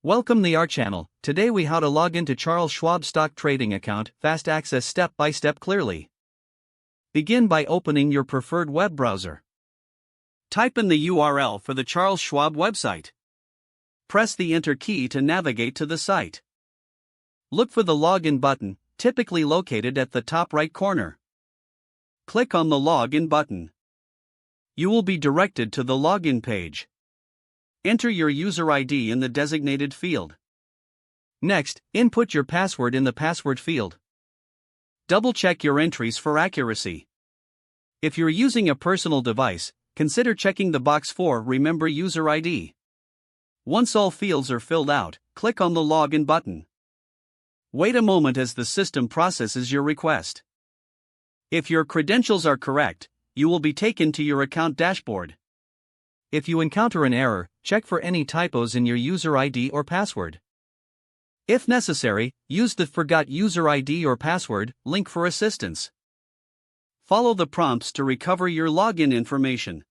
Welcome to our channel. Today we how to log into Charles Schwab stock trading account, fast access step by step clearly. Begin by opening your preferred web browser. Type in the URL for the Charles Schwab website. Press the enter key to navigate to the site. Look for the login button, typically located at the top right corner. Click on the login button. You will be directed to the login page. Enter your user ID in the designated field. Next, input your password in the password field. Double-check your entries for accuracy. If you're using a personal device, consider checking the box for Remember User ID. Once all fields are filled out, click on the Login button. Wait a moment as the system processes your request. If your credentials are correct, you will be taken to your account dashboard. If you encounter an error, check for any typos in your user ID or password. If necessary, use the Forgot User ID or Password link for assistance. Follow the prompts to recover your login information.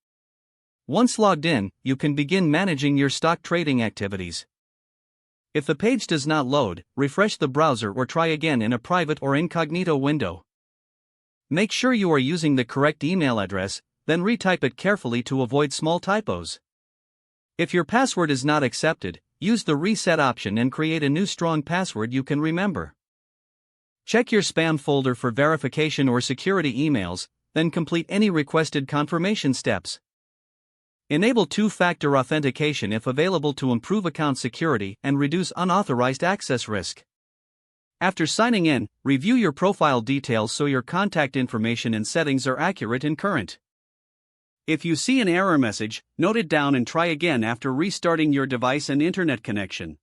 Once logged in, you can begin managing your stock trading activities. If the page does not load, refresh the browser or try again in a private or incognito window. Make sure you are using the correct email address, then retype it carefully to avoid small typos. If your password is not accepted, use the reset option and create a new strong password you can remember. Check your spam folder for verification or security emails, then complete any requested confirmation steps. Enable two-factor authentication if available to improve account security and reduce unauthorized access risk. After signing in, review your profile details so your contact information and settings are accurate and current. If you see an error message, note it down and try again after restarting your device and internet connection.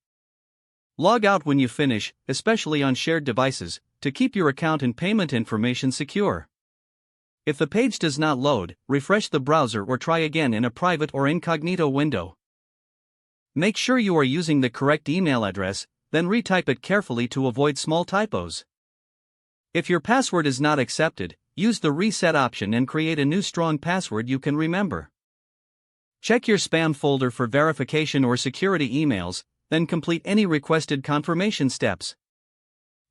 Log out when you finish, especially on shared devices, to keep your account and payment information secure. If the page does not load, refresh the browser or try again in a private or incognito window. Make sure you are using the correct email address, then retype it carefully to avoid small typos. If your password is not accepted, use the reset option and create a new strong password you can remember. Check your spam folder for verification or security emails, then complete any requested confirmation steps.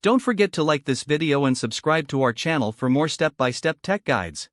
Don't forget to like this video and subscribe to our channel for more step-by-step tech guides.